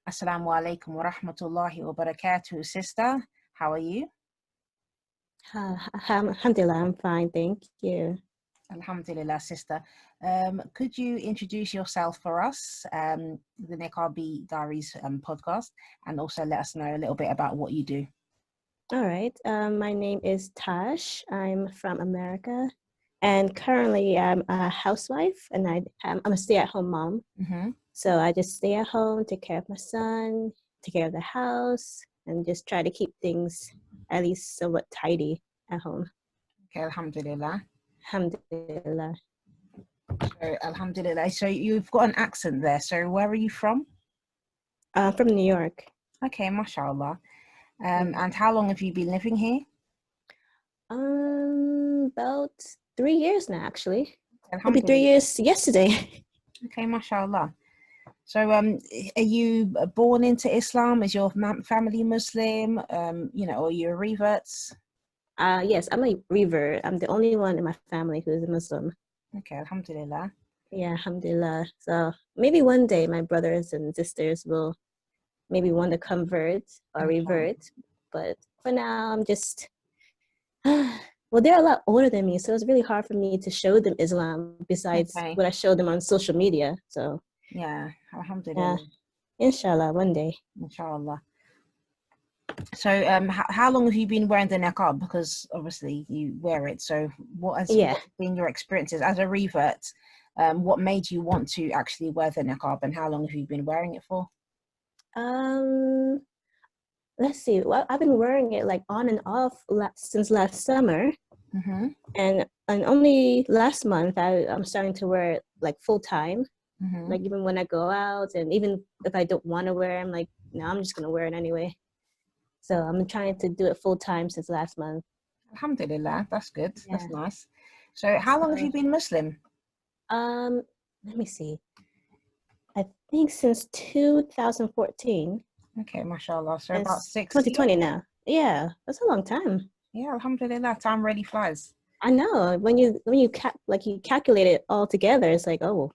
Assalamu alaikum wa rahmatullahi wa barakatuh, sister. How are you? Alhamdulillah, I'm fine, thank you. Alhamdulillah, sister. Could you introduce yourself for us, the Niqabi Diaries podcast, and also let us know a little bit about what you do? All right, my name is Tash. I'm from America, and currently I'm a housewife, and I'm a stay-at-home mom. Mm-hmm. So I just stay at home, take care of my son, take care of the house, and just try to keep things at least somewhat tidy at home. Okay, Alhamdulillah. Alhamdulillah. So, Alhamdulillah. So you've got an accent there. So where are you from? I'm from New York. Okay, mashallah. And how long have you been living here? About 3 years now, actually. It'll be 3 Alhamdulillah. years yesterday. Okay, mashallah. So, are you born into Islam? Is your family Muslim? Or are you a revert? Yes, I'm a revert. I'm the only one in my family who is a Muslim. Okay, alhamdulillah. Yeah, alhamdulillah. So maybe one day my brothers and sisters will maybe want to convert or revert. But for now, I'm just, well, they're a lot older than me. So it's really hard for me to show them Islam besides Okay. what I show them on social media. So Yeah, yeah, alhamdulillah. inshallah, one day. Inshallah. So, how long have you been wearing the niqab? Because obviously you wear it. So, what Yeah. been your experiences as a revert? What made you want to actually wear the niqab, and how long have you been wearing it for? Um, let's see. Well, I've been wearing it like on and off since last summer. Mm-hmm. And only last month I'm starting to wear it like full time. Mm-hmm. Like even when I go out, and even if I don't want to wear it, I'm like, no, I'm just gonna wear it anyway. So I'm trying to do it full time since last month. Alhamdulillah, that's good. That's Yeah. nice. So, how long have you So been Muslim? um, let me see. I think since 2014 Okay, mashallah. So and about it's 6 years. 2020 now. Yeah, that's a long time. Yeah, alhamdulillah. Time really flies. I know when you calculate it all together, it's like, oh,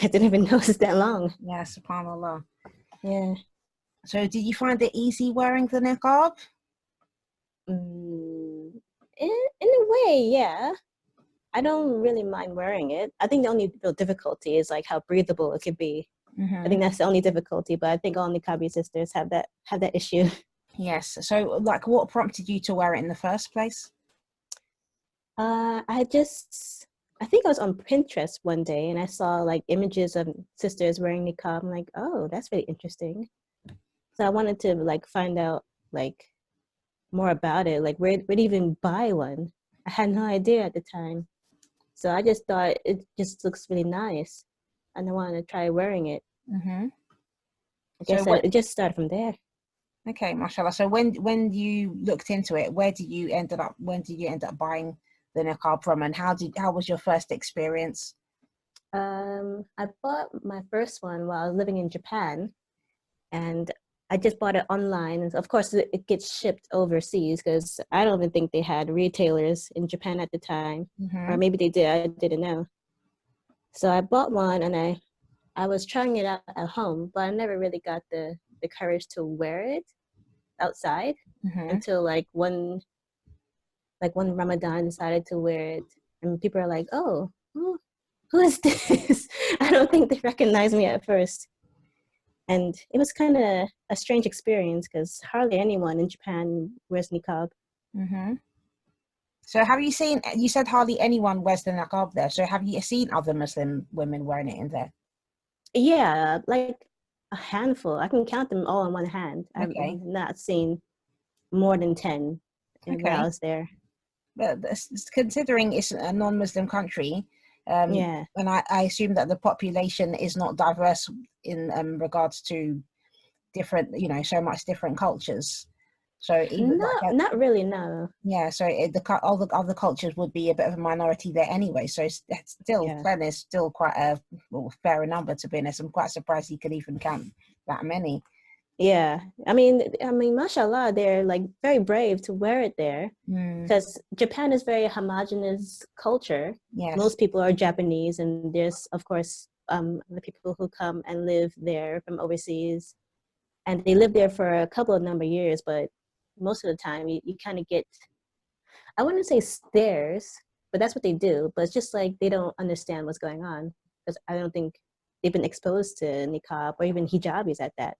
I didn't even know it's that long. Yeah, subhanallah. Yeah. So, did you find it easy wearing the niqab? Mm, in a way, yeah. I don't really mind wearing it. I think the only real difficulty is like how breathable it could be. I Mm-hmm. think that's the only difficulty, but I think all Niqabi sisters have that issue. Yes. So, like, what prompted you to wear it in the first place? I just I think I was on Pinterest one day and I saw like images of sisters wearing niqab. I'm like, oh, that's really interesting. So I wanted to like find out like more about it. Like where to even buy one? I had no idea at the time. So I just thought it just looks really nice, and I wanted to try wearing it. Mm-hmm. I So, guess it just started from there. okay, mashallah. So, when you looked into it, where did you ended up? When did you end up buying the niqab from, and how was your first experience? I bought my first one while I was living in Japan, and I just bought it online. And of course, it gets shipped overseas because I don't even think they had retailers in Japan at the time, or Mm-hmm. maybe they did. I didn't know. So I bought one, and I was trying it out at home, but I never really got the courage to wear it outside Mm-hmm. until like one Ramadan decided to wear it, and people are like, "Oh, who is this?" I don't think they recognized me at first, and it was kind of a strange experience because hardly anyone in Japan wears niqab. Mm-hmm. So, have you seen? You said hardly anyone wears the niqab there. So, have you seen other Muslim women wearing it in there? Yeah, like a handful. I can count them all on one hand. I've Okay. not seen more than 10 when I Okay. was there. But considering it's a non-Muslim country, Yeah. and I assume that the population is not diverse in regards to different, so much different cultures. So even like Not that, not really, no. yeah. So all the other cultures would be a bit of a minority there anyway. So it's still, Yeah. there's still quite a fair number, to be honest. I'm quite surprised you could even count that many. Yeah. I mean, mashallah, they're like very brave to wear it there Mm, because Japan is very homogenous culture. yes. Most people are Japanese, and there's of course the people who come and live there from overseas. and they live there for a couple of number of years, but most of the time you kind of get, I wouldn't say stares, but that's what they do. But it's just like they don't understand what's going on because I don't think they've been exposed to niqab or even hijabis at that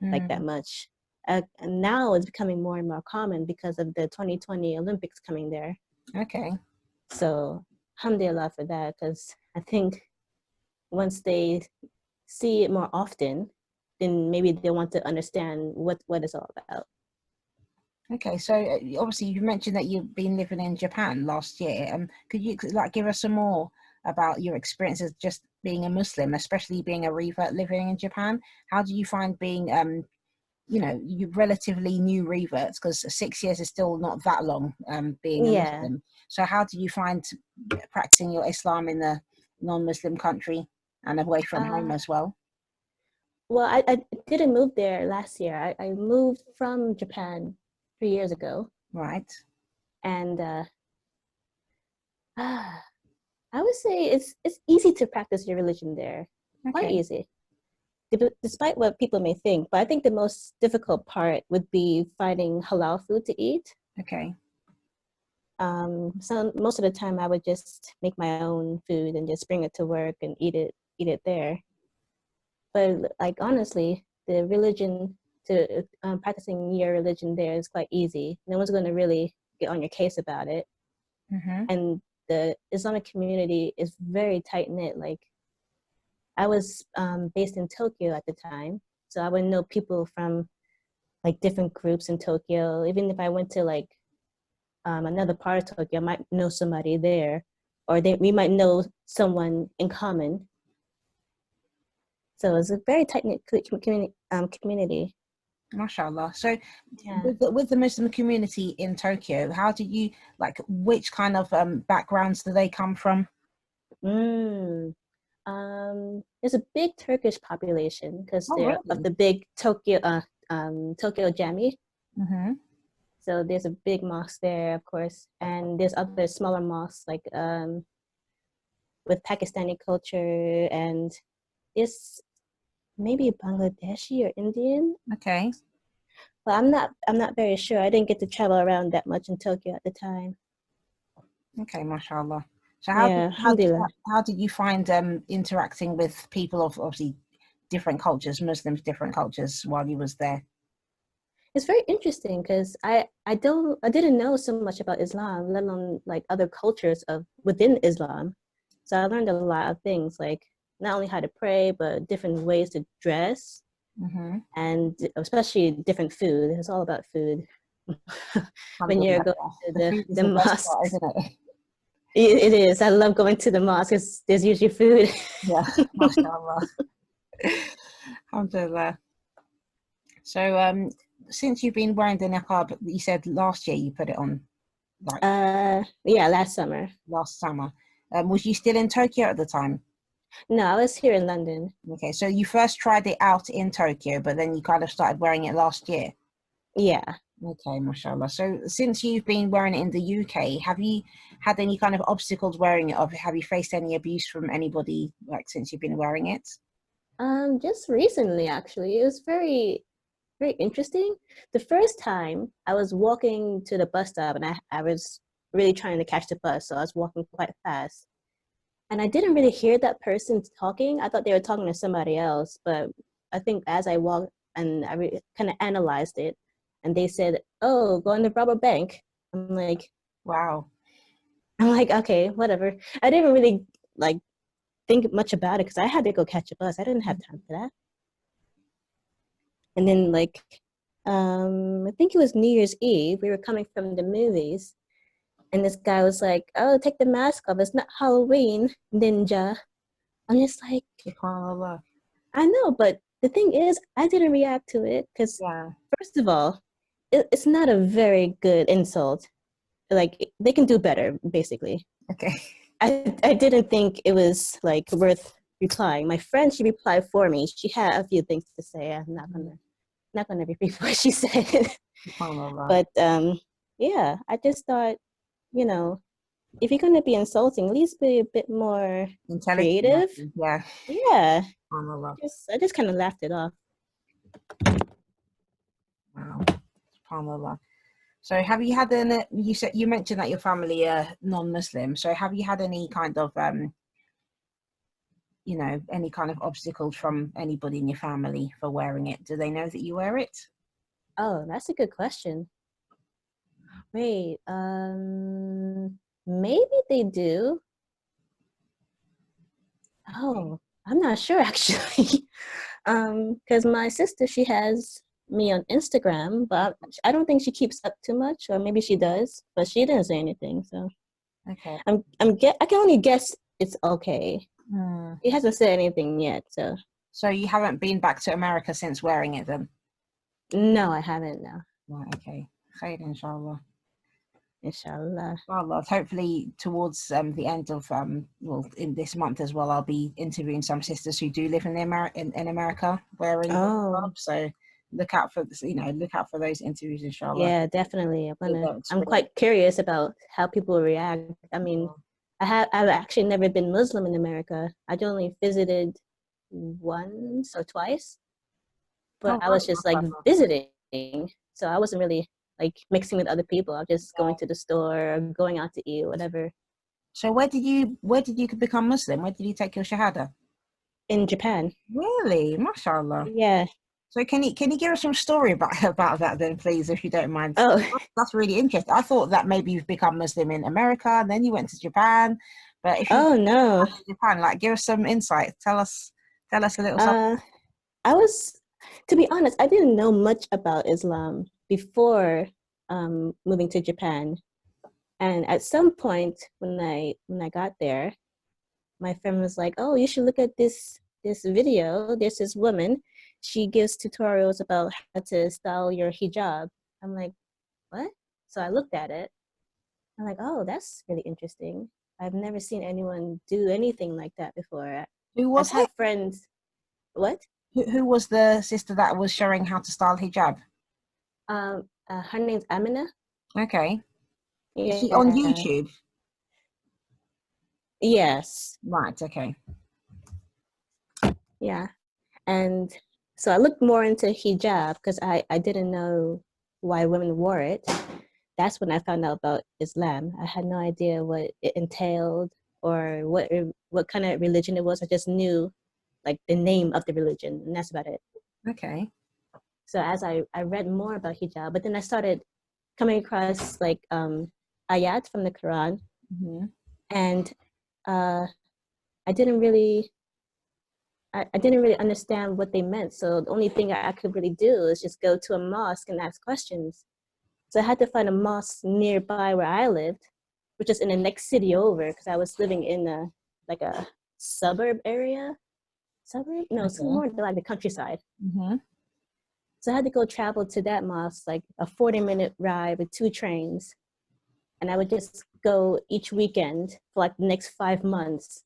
like that much. And now it's becoming more and more common because of the 2020 Olympics coming there. Okay. So alhamdulillah for that, because I think once they see it more often, then maybe they want to understand what it's all about. Okay, so obviously you mentioned that you've been living in Japan last year. Could you like give us some more about your experiences just being a Muslim, especially being a revert living in Japan? How do you find being, you know, you relatively new reverts, because 6 years is still not that long, being a Yeah. Muslim. So how do you find practicing your Islam in a non-Muslim country and away from home as well? Well, I didn't move there last year. I moved from Japan 3 years ago. Right. And I would say it's easy to practice your religion there. Quite Okay. easy, despite what people may think. But I think the most difficult part would be finding halal food to eat. Okay. So most of the time, I would just make my own food and just bring it to work and eat it there. But like honestly, the religion to practicing your religion there is quite easy. No one's going to really get on your case about it. Mm-hmm. And the Islamic community is very tight knit. Like I was based in Tokyo at the time, so I would know people from like different groups in Tokyo. Even if I went to like another part of Tokyo, I might know somebody there, or we might know someone in common. So it's a very tight knit community. MashaAllah. So Yeah. with the Muslim community in Tokyo, how do you like, which kind of backgrounds do they come from? Mm. There's a big Turkish population because Oh, they're of really? the big Tokyo Jami. Mm-hmm. So there's a big mosque there, of course, and there's other smaller mosques like with Pakistani culture, and there's maybe Bangladeshi or Indian, Okay. but I'm not very sure. I didn't get to travel around that much in Tokyo at the time. Okay, mashallah. So Yeah, alhamdulillah. how did you find interacting with people of obviously different cultures, Muslims, different cultures while you was there? It's very interesting because I didn't know so much about Islam, let alone like other cultures of within Islam. So I learned a lot of things like not only how to pray, but different ways to dress, Mm-hmm. and especially different food. It's all about food when you're Alhamdulillah. going Yeah. to The food is the the best part, mosques. isn't it? It is. I love going to the mosque because there's usually food. Yeah, mashallah. Alhamdulillah. So since you've been wearing the niqab, you said last year you put it on, like Yeah, last summer. last summer. Was you still in Tokyo at the time? No, I was here in London. Okay, so you first tried it out in Tokyo, but then you kind of started wearing it last year. Yeah. Okay, mashallah. So since you've been wearing it in the UK, have you had any kind of obstacles wearing it, or have you faced any abuse from anybody like since you've been wearing it? Just recently actually. It was very interesting. The first time I was walking to the bus stop and I was really trying to catch the bus, so I was walking quite fast. And I didn't really hear that person talking. I thought they were talking to somebody else, but I think as I walked and I kind of analyzed it, and they said, "Oh, going to robber bank." I'm like, Wow. I'm like, okay, whatever. I didn't really like think much about it because I had to go catch a bus. I didn't have time for that. And then like I think it was New Year's Eve. We were coming from the movies, and this guy was like, "Oh, take the mask off. It's not Halloween, ninja." I'm just like, SubhanAllah. I know, but the thing is, I didn't react to it because, Yeah. first of all, it's not a very good insult. Like they can do better, basically. Okay. I didn't think it was like worth replying. My friend, she replied for me. She had a few things to say. I'm not gonna repeat what she said. SubhanAllah. But yeah, I just thought, you know, if you're gonna be insulting, at least be a bit more Intelligent, creative. maybe. Yeah. Yeah, SubhanAllah. I just kind of laughed it off. SubhanAllah. So have you had any, you mentioned that your family are non-Muslim, so have you had any kind of any kind of obstacles from anybody in your family for wearing it? Do they know that you wear it? Oh, that's a good question. Wait, maybe they do. Oh, I'm not sure actually. Because my sister, she has me on Instagram, but I don't think she keeps up too much, or maybe she does, but she didn't say anything. So Okay. I can only guess it's okay. Hmm. He hasn't said anything yet, so So you haven't been back to America since wearing it then? no, I haven't. No, Right, okay. Khair, inshallah. inshallah. Inshallah. Hopefully towards the end of well, in this month as well, I'll be interviewing some sisters who do live in in America wearing the Oh, niqab. So look out for look out for those interviews, inshallah. yeah, definitely. Their I'm experience. quite curious about how people react. I mean, I've actually never been Muslim in America. I only visited once or twice, but Oh, I was right, just like mashallah. visiting, so I wasn't really like mixing with other people. I was just going Yeah. to the store or going out to eat or whatever. So where did you become Muslim? Where did you take your shahada? In Japan, Really? Mashallah. yeah. So can you give us some story about about that then, please, if you don't mind? Oh, That's really interesting. I thought that maybe you've become Muslim in America and then you went to Japan, but if you oh no. in Japan, like give us some insight. Tell us a little something. Uh, I was, to be honest, I didn't know much about Islam before moving to Japan. And at some point when I got there, my friend was like, "Oh, you should look at this video. There's this woman. She gives tutorials about how to style your hijab." I'm like, "What?" So I looked at it. I'm like, "Oh, that's really interesting. I've never seen anyone do anything like that before." Who I've was it? had friends. What? Who was the sister that was showing how to style hijab? Her name's Amina. Okay. Is she on Yeah. YouTube? Yes. Right, okay. Yeah. And so I looked more into hijab because I didn't know why women wore it. That's when I found out about Islam. I had no idea what it entailed or what kind of religion it was. I just knew like the name of the religion, and that's about it. Okay. So as I read more about hijab, but then I started coming across like ayat from the Quran, Hmm. and uh, I didn't really I didn't really understand what they meant. So the only thing I could really do is just go to a mosque and ask questions. So I had to find a mosque nearby where I lived, which is in the next city over, because I was living in a suburb area. Suburb? No, it's Okay. more like the countryside. Hmm. So I had to go travel to that mosque, like a 40-minute ride with 2 trains. And I would just go each weekend for like the next 5 months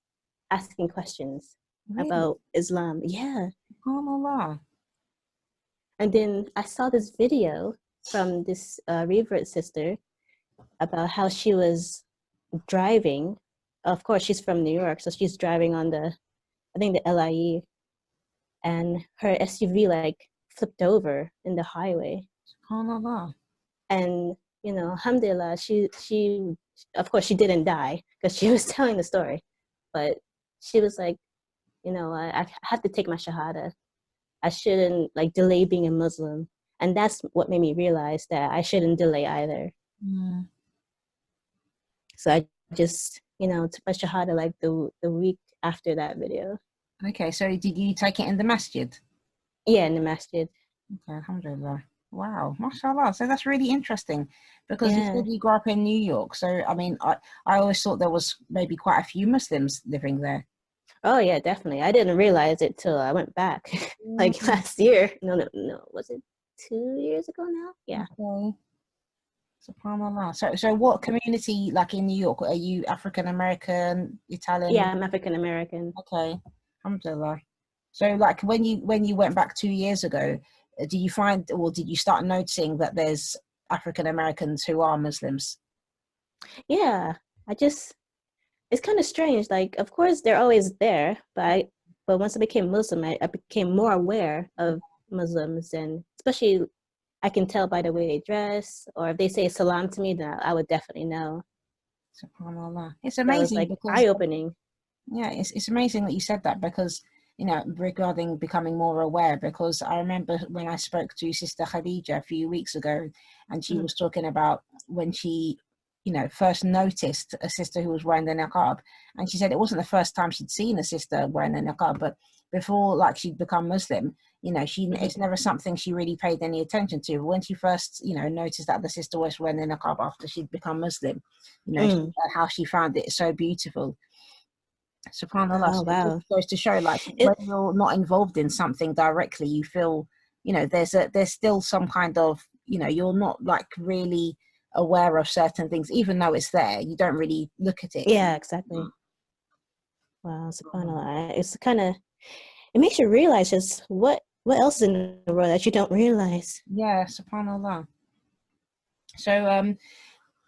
asking questions Really? about Islam. Yeah. SubhanAllah. And then I saw this video from this revert sister about how she was driving. Of course, she's from New York, so she's driving on I think the LIE, and her SUV like flipped over in the highway. SubhanAllah. And alhamdulillah, of course she didn't die because she was telling the story, but she was like, I have to take my shahada. I shouldn't like delay being a Muslim. And that's what made me realize that I shouldn't delay either. Mm. So I just, took my shahada like the week after that video. Okay, so did you take it in the masjid? Yeah, in the masjid. Okay, alhamdulillah. Wow, mashallah. So that's really interesting because you Yeah. said you grew up in New York. So, I mean, I always thought there was maybe quite a few Muslims living there. Oh yeah, definitely. I didn't realize it till I went back like Mm, last year. No, no, no. Was it 2 years ago now? Yeah. okay. SubhanAllah. So what community, like in New York, are you African American, Italian? Yeah, I'm African American. Okay, alhamdulillah. So, like when you went back 2 years ago, do you find or did you start noticing that there's African Americans who are Muslims? Yeah. I just it's kind of strange. Like, of course they're always there, but once I became Muslim, I became more aware of Muslims, and especially I can tell by the way they dress, or if they say salam to me, then I would definitely know. SubhanAllah. It's So it's amazing like because eye opening. yeah, it's amazing that you said that because, regarding becoming more aware, because I remember when I spoke to Sister Khadija a few weeks ago, and she Mhm. was talking about when she, first noticed a sister who was wearing the niqab, and she said it wasn't the first time she'd seen a sister wearing the niqab, but before, like, she'd become Muslim, Mhm. it's never something she really paid any attention to. But when she first, noticed that the sister was wearing the niqab after she'd become Muslim, Mm. how she found it so beautiful. SubhanAllah. Oh So it just wow. goes to show, like, when It you're not involved in something directly, you feel, there's still some kind of, you're not like really aware of certain things, even though it's there. You don't really look at it. yeah, exactly. Wow, subhanAllah. It's kind of it makes you realize just what else is in the world that you don't realize. Yeah, SubhanAllah. So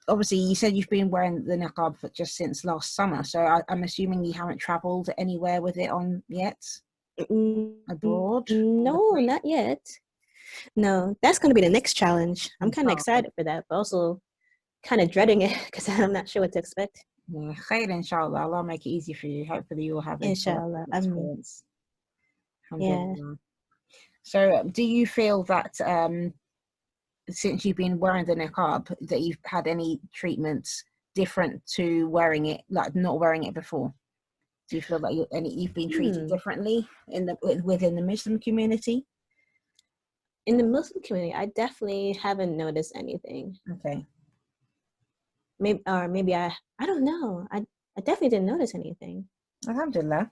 obviously you said you've been wearing the niqab for just since last summer. So I'm assuming you haven't traveled anywhere with it on yet, abroad, on the No, plane. not yet. No, that's going to be the next challenge. I'm kind of Inshallah. excited for that, but also kind of dreading it because I'm not sure what to expect. Yeah, khair, inshallah. Allah make it easy for you. Hopefully you'll have a Inshallah. good experience. Yeah. Alhamdulillah. So, do you feel that since you've been wearing the niqab, that you've had any treatments different to wearing it, like not wearing it before? Do you feel that you've been treated Hmm. differently within the Muslim community? In the Muslim community, I definitely haven't noticed anything. Okay, Maybe I don't know. I definitely didn't notice anything. Alhamdulillah.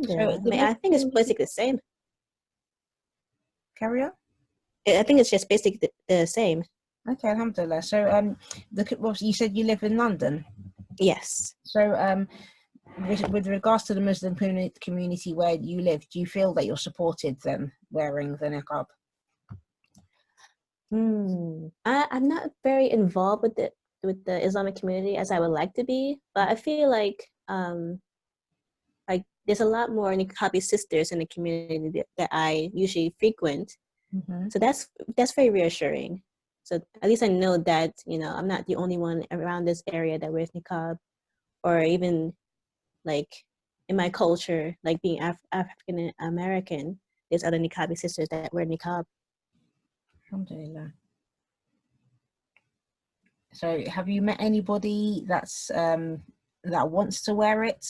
So, Alhamdulillah. I the mean, I Muslim think it's community, basically the same. carry on. I think it's just basically the same. Okay, Alhamdulillah. So, well, you said you live in London. Yes. So, with regards to the Muslim community where you live, do you feel that you're supported then wearing the niqab? I'm not very involved with the Islamic community as I would like to be, but I feel like there's a lot more Niqabi sisters in the community that I usually frequent. Mm-hmm. So that's very reassuring. So at least I know that I'm not the only one around this area that wears niqab, or even like in my culture, like being African American, there's other Niqabi sisters that wear niqab. Alhamdulillah. So, have you met anybody that wants to wear it,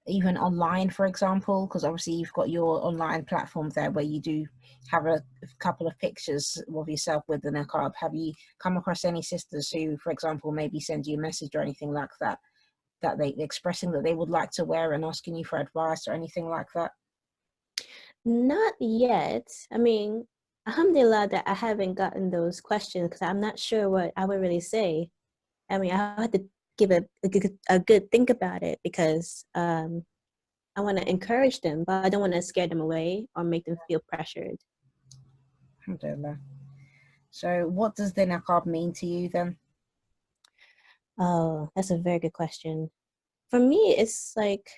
even online, for example? Because obviously you've got your online platform there where you do have a couple of pictures of yourself with the niqab. Have you come across any sisters who, for example, maybe send you a message or anything like that, that they expressing that they would like to wear and asking you for advice or anything like that? Not yet. I mean, alhamdulillah that I haven't gotten those questions because I'm not sure what I would really say. I mean, I have to give a good think about it because I want to encourage them, but I don't want to scare them away or make them feel pressured. Alhamdulillah. So, what does the niqab mean to you then? Oh, that's a very good question. For me, it's like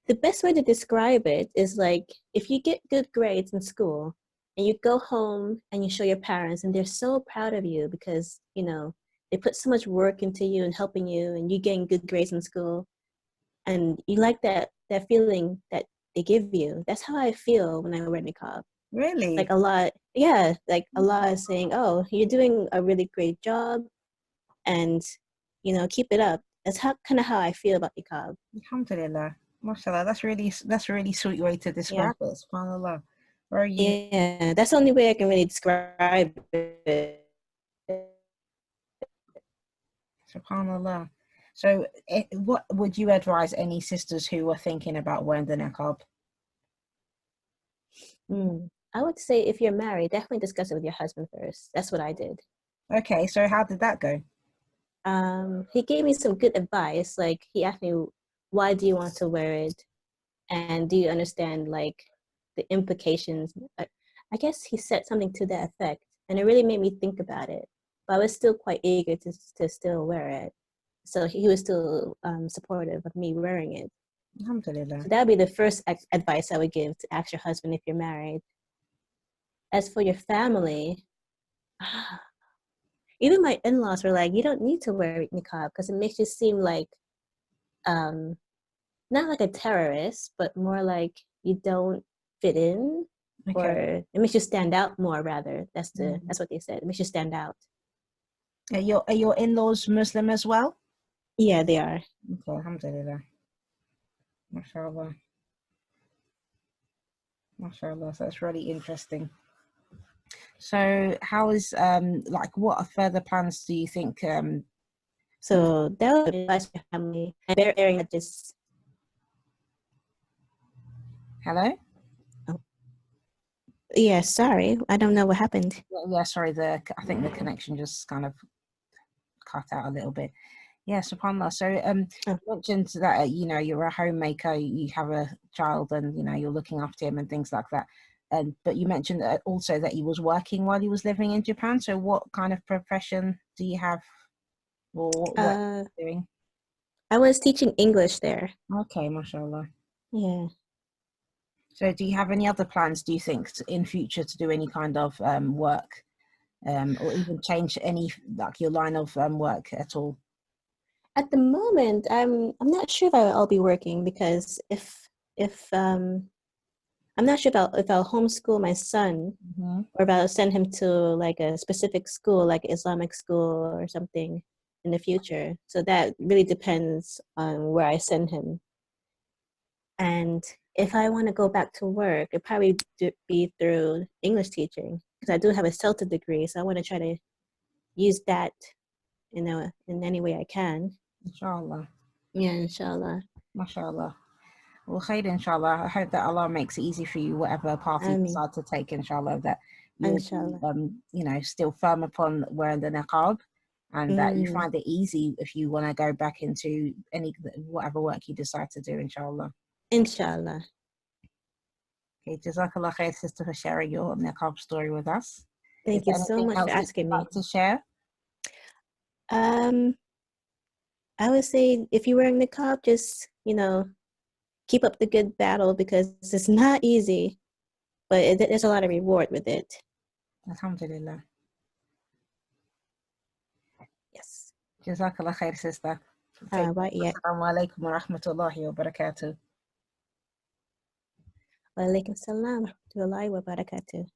the best way to describe it is like if you get good grades in school and you go home and you show your parents and they're so proud of you because they put so much work into you and helping you and you getting good grades in school and you like that feeling that they give you. That's how I feel when I wear niqab. Like Really? a lot, yeah, like Allah is saying, oh, you're doing a really great job and keep it up. That's how kind of how I feel about niqab. Alhamdulillah. MashaAllah. That's a really sweet way to Yeah. describe it. SubhanAllah. Very unique. Yeah, that's the only way I can really describe it. SubhanAllah. So, what would you advise any sisters who are thinking about wearing the niqab? I would say if you're married, definitely discuss it with your husband first. That's what I did. Okay, so how did that go? He gave me some good advice. Like he asked me, why do you want to wear it? And do you understand like the implications? I guess he said something to that effect. And it really made me think about it. But I was still quite eager to still wear it. So he was still supportive of me wearing it. Alhamdulillah. So that would be the first advice I would give to ask your husband if you're married. as for your family, even my in-laws were like, you don't need to wear niqab because it makes you seem like um not like a terrorist, but more like you don't fit in, or Okay. it makes you stand out more. Rather, Mhm. that's what they said. It makes you stand out. Are your in-laws Muslim as well? Yeah, they are. Okay, alhamdulillah. MashaAllah. MashaAllah. So that's really interesting. So how is like what further plans do you think So that would advise your family. And they're airing at this. hello? Oh, yeah, sorry. I don't know what happened. Yeah, sorry, I think the connection just kind of cut out a little bit. Yeah, subhanAllah. So Oh, you mentioned that you're a homemaker, you have a child, and you're looking after him and things like that. But you mentioned that also that he was working while he was living in Japan. So what kind of profession do you have, or what uh, are you doing? I was teaching English there. Okay, mashallah. Yeah. So do you have any other plans, do you think, in future to do any kind of work, or even change any, like your line of work at all? At the moment, I'm not sure if I'll be working because if I'm not sure if I'll homeschool my son Hmm. or if I'll send him to like a specific school, like Islamic school or something in the future. So that really depends on where I send him. And if I want to go back to work, it probably be through English teaching because I do have a CELTA degree. So I want to try to use that, in any way I can. Inshallah. Yeah, inshallah. MashaAllah. Well, khair, inshallah. I hope that Allah makes it easy for you, whatever path you Ameen. decide to take, inshallah, that you'll be, Inshallah. still firm upon wearing the niqab, and that you Mm, find it easy if you want to go back into whatever work you decide to do, inshallah. inshallah. Okay, Jazakallah khair, sister, for sharing your niqab story with us. Is Thank you there so anything much for else that asking you'd like me. to share? Um, I would say if you're wearing niqab, just keep up the good battle because it's not easy, but there's a lot of reward with it. Alhamdulillah. Yes. Jazakallah khair, sister. Take care. Right. Yeah. Assalamu alaikum wa rahmatullahi wa barakatuh. Wa alaikum salam wa rahmatullahi wa barakatuh.